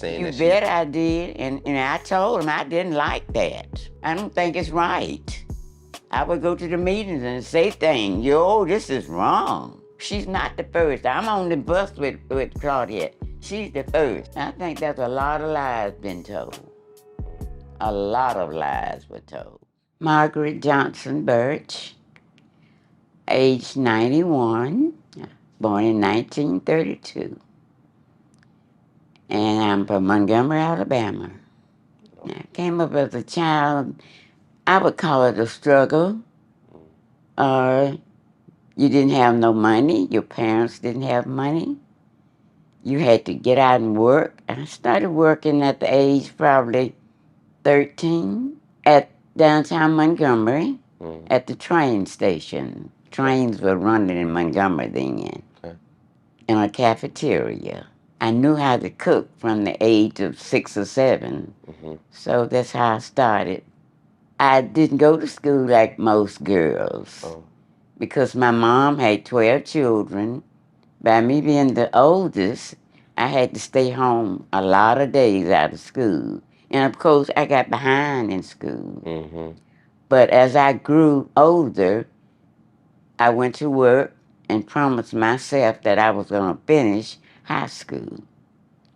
saying You that she. bet I did, and I told him I didn't like that. I don't think it's right. I would go to the meetings and say things, yo, this is wrong. She's not the first. I'm on the bus with Claudette. She's the first. I think there's a lot of lies been told. A lot of lies were told. Margaret Johnson Burch, age 91, born in 1932. And I'm from Montgomery, Alabama. I came up as a child. I would call it a struggle. Uh, you didn't have no money. Your parents didn't have money. You had to get out and work. I started working at the age probably 13 at downtown Montgomery at the train station. Trains were running in Montgomery then, in a cafeteria. I knew how to cook from the age of 6 or 7, so that's how I started. I didn't go to school like most girls because my mom had 12 children. By me being the oldest, I had to stay home a lot of days out of school. And of course, I got behind in school. But as I grew older, I went to work and promised myself that I was going to finish high school.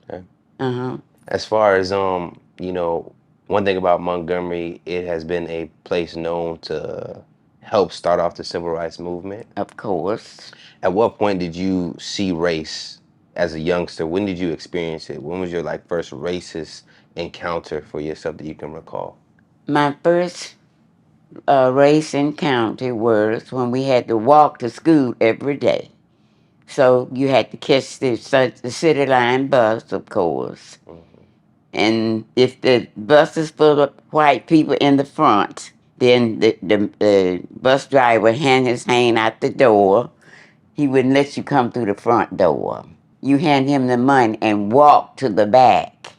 Okay. Uh-huh. As far as one thing about Montgomery, it has been a place known to help start off the civil rights movement. Of course. At what point did you see race as a youngster? When did you experience it? When was your first racist encounter for yourself that you can recall? My first race encounter was when we had to walk to school every day. So you had to catch the city line bus, of course. And if the bus is full of white people in the front, then the bus driver would hand his hand out the door. He wouldn't let you come through the front door. You hand him the money and walk to the back.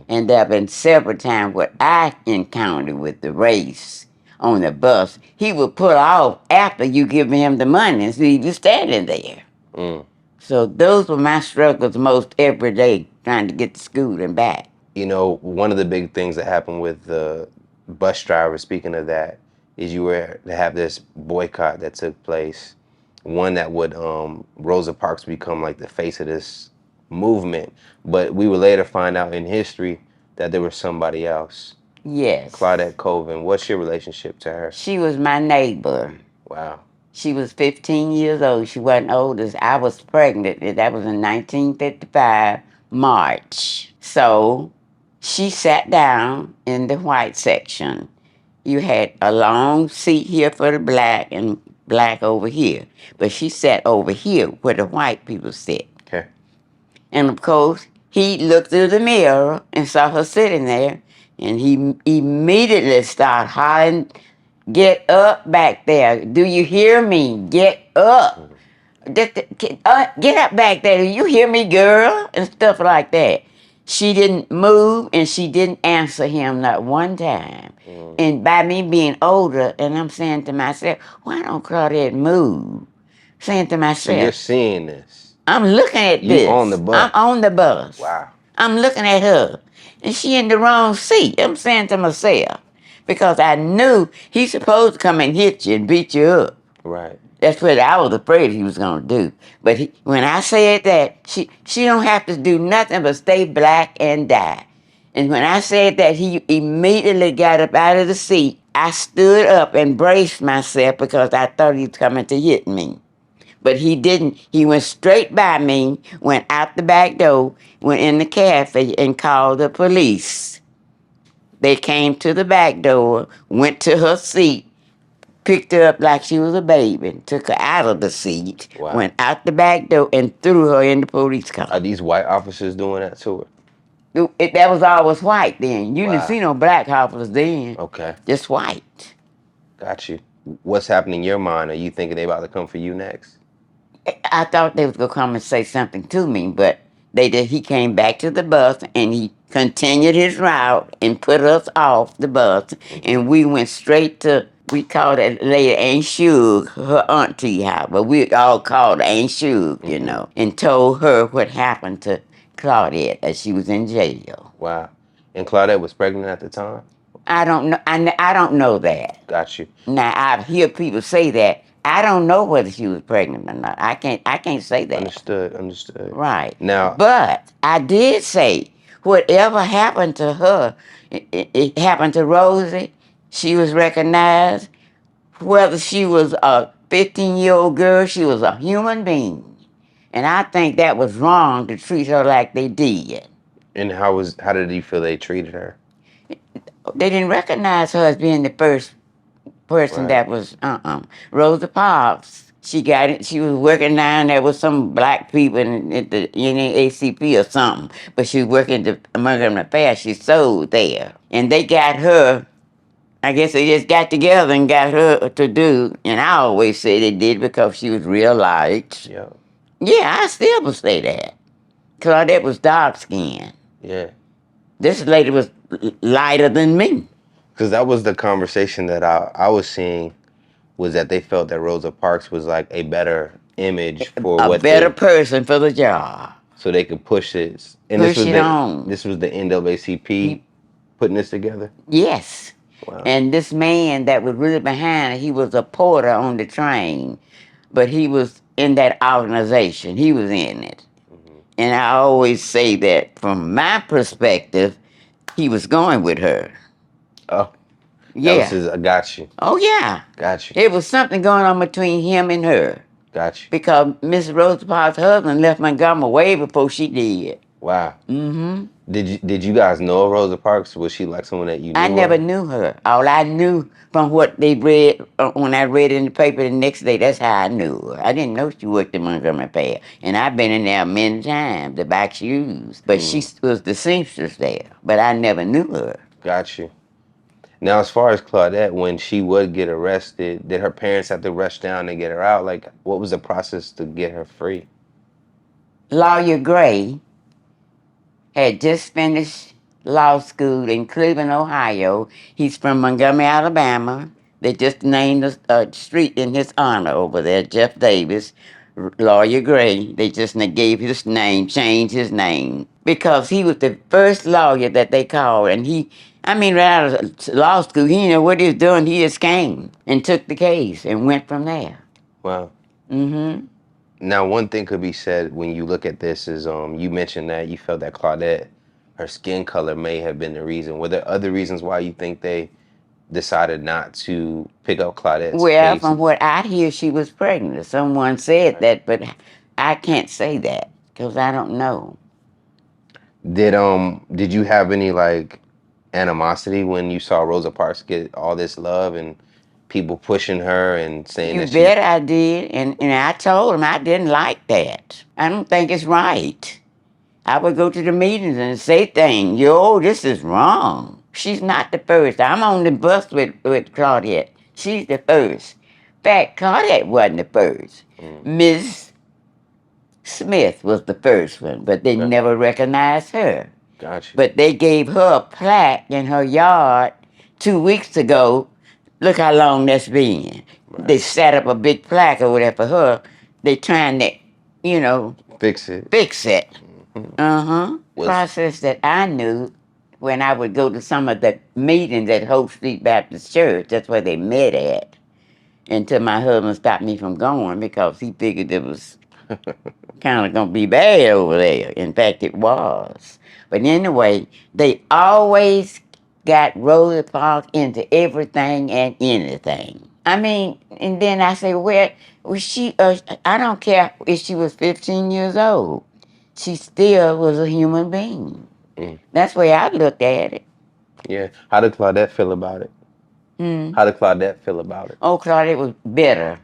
And there have been several times where I encountered with the race on the bus. He would pull off after you give him the money and see you standing there. So those were my struggles most every day, trying to get to school and back. One of the big things that happened with the bus driver, speaking of that, is you were to have this boycott that took place. One that would Rosa Parks become like the face of this movement, but we would later find out in history that there was somebody else. Yes. Claudette Colvin. What's your relationship to her? She was my neighbor. Wow. She was 15 years old. She wasn't old as I was pregnant. That was in 1955, March. So she sat down in the white section. You had a long seat here for the black and black over here. But she sat over here where the white people sit. Okay. And of course, he looked through the mirror and saw her sitting there. And he immediately started hollering, "Get up back there. Do you hear me? Get up. Get up back there. Do you hear me, girl?" And stuff like that. She didn't move and she didn't answer him not one time. And by me being older, and I'm saying to myself, why don't Claudette move? Saying to So myself, you're seeing this. I'm looking at You this. on the bus. I'm on the bus. Wow. I'm looking at her. And she in the wrong seat. I'm saying to myself, because I knew he's supposed to come and hit you and beat you up. Right. That's what I was afraid he was going to do. But when I said that, she don't have to do nothing but stay black and die. And when I said that, he immediately got up out of the seat. I stood up and braced myself because I thought he was coming to hit me. But he didn't. He went straight by me, went out the back door, went in the cafe and called the police. They came to the back door, went to her seat, picked her up like she was a baby, took her out of the seat, went out the back door, and threw her in the police car. Are these white officers doing that to her? That was always white then. You didn't see no black officers then. Okay. Just white. Got you. What's happening in your mind? Are you thinking they about to come for you next? I thought they was going to come and say something to me, but they did. He came back to the bus and he continued his route and put us off the bus. And we went straight to, we called that lady Aunt Shug, her auntie house, but we all called Aunt Shug, you know, and told her what happened to Claudette as she was in jail. Wow. And Claudette was pregnant at the time? I don't know. I don't know that. Got you. Now I hear people say that. I don't know whether she was pregnant or not. I can't say that. Understood. Right. Now, But I did say whatever happened to her, it happened to Rosie. She was recognized. Whether she was a 15-year-old girl, she was a human being. And I think that was wrong to treat her like they did. and how did you feel they treated her? They didn't recognize her as being the first person Right. that was Rosa Parks. She got it. She was working down there with some black people at the NAACP or something. But she was working at the Montgomery Fair. She sold there, and they got her. I guess they just got together and got her to do. And I always say they did because she was real light. Yeah. Yeah, I still would say that. Claudette was dark skinned. Yeah. This lady was lighter than me. Because that was the conversation that I was seeing, was that they felt that Rosa Parks was like a better image for A what better person for the job. so they could push this. And Push it on. this was the NAACP putting this together. Yes. Wow. And this man that was really behind it, he was a porter on the train, but he was in that organization. He was in it. Mm-hmm. And I always say that from my perspective, he was going with her. Oh, Yeah. I got you. Oh, yeah. Got you. There was something going on between him and her. Got you. Because Miss Rosa Parks' husband left Montgomery way before she did. Wow. Mm-hmm. Did you guys know Rosa Parks? Was she like someone that you knew? I never knew her. All I knew from what they read, when I read it in the paper the next day, that's how I knew her. I didn't know she worked at Montgomery Fair. And I've been in there many times to buy shoes. But she was the seamstress there. But I never knew her. Got you. Now, as far as Claudette, when she would get arrested, did her parents have to rush down and get her out? Like, what was the process to get her free? Lawyer Gray had just finished law school in Cleveland, Ohio. He's from Montgomery, Alabama. They just named a street in his honor over there, Jeff Davis, Lawyer Gray. They just gave his name, changed his name, because he was the first lawyer that they called. And right out of law school, he didn't know what he was doing. He just came and took the case and went from there. Wow. Mm-hmm. Now, one thing could be said when you look at this is, you mentioned that you felt that Claudette, her skin color may have been the reason. Were there other reasons why you think they decided not to pick up Claudette's Well, case? from what I hear, she was pregnant. Someone said that, but I can't say that because I don't know. Did you have any like animosity when you saw Rosa Parks get all this love and people pushing her and saying You that bet I did, and I told him I didn't like that. I don't think it's right. I would go to the meetings and say things. This is wrong. She's not the first. I'm on the bus with Claudette. She's the first. In fact, Claudette wasn't the first. Miss Smith was the first one, but they never recognized her. Gotcha. But they gave her a plaque in her yard 2 weeks ago. Look how long that's been. Right. They set up a big plaque over there for her. They trying to, Fix it. fix it. Process that I knew when I would go to some of the meetings at Hope Street Baptist Church. That's where they met at. Until my husband stopped me from going because he figured it was kind of going to be bad over there. In fact, it was. But anyway, they always got Rosa Parks into everything and anything. And then I say, where was she? I don't care if she was 15 years old. She still was a human being. That's the way I looked at it. Yeah. How did Claudette feel about it? How did Claudette feel about it? Oh, Claudette was bitter.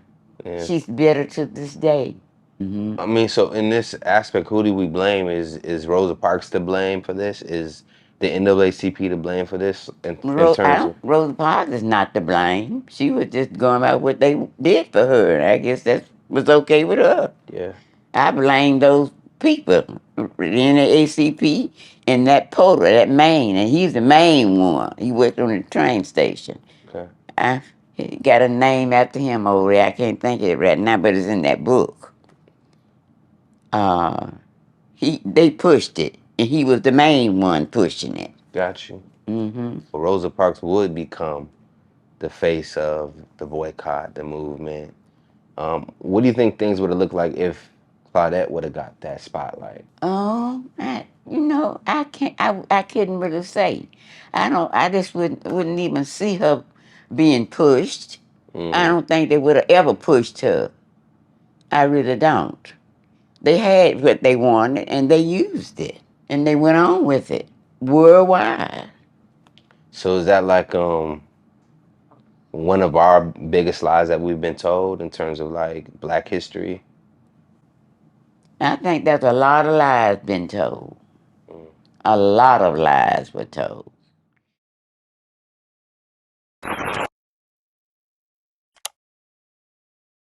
Yeah. She's bitter to this day. So in this aspect, who do we blame? Is Rosa Parks to blame for this? Is the NAACP to blame for this? In terms of Rosa Parks is not to blame. She was just going about what they did for her, and I guess that was okay with her. yeah. I blame those people in the ACP and that porter, that main, and he's the main one. He worked on the train station. Okay. I got a name after him over there. I can't think of it right now, but it's in that book. They pushed it, and he was the main one pushing it. Got you. Mm-hmm. Rosa Parks would become the face of the boycott, the movement. What do you think things would have looked like if Claudette would have got that spotlight? Oh, I can't. I couldn't really say. I don't. I just wouldn't even see her being pushed. I don't think they would have ever pushed her. I really don't. They had what they wanted, and they used it, and they went on with it worldwide. So is that like one of our biggest lies that we've been told in terms of like Black history? I think there's a lot of lies been told. Mm. A lot of lies were told.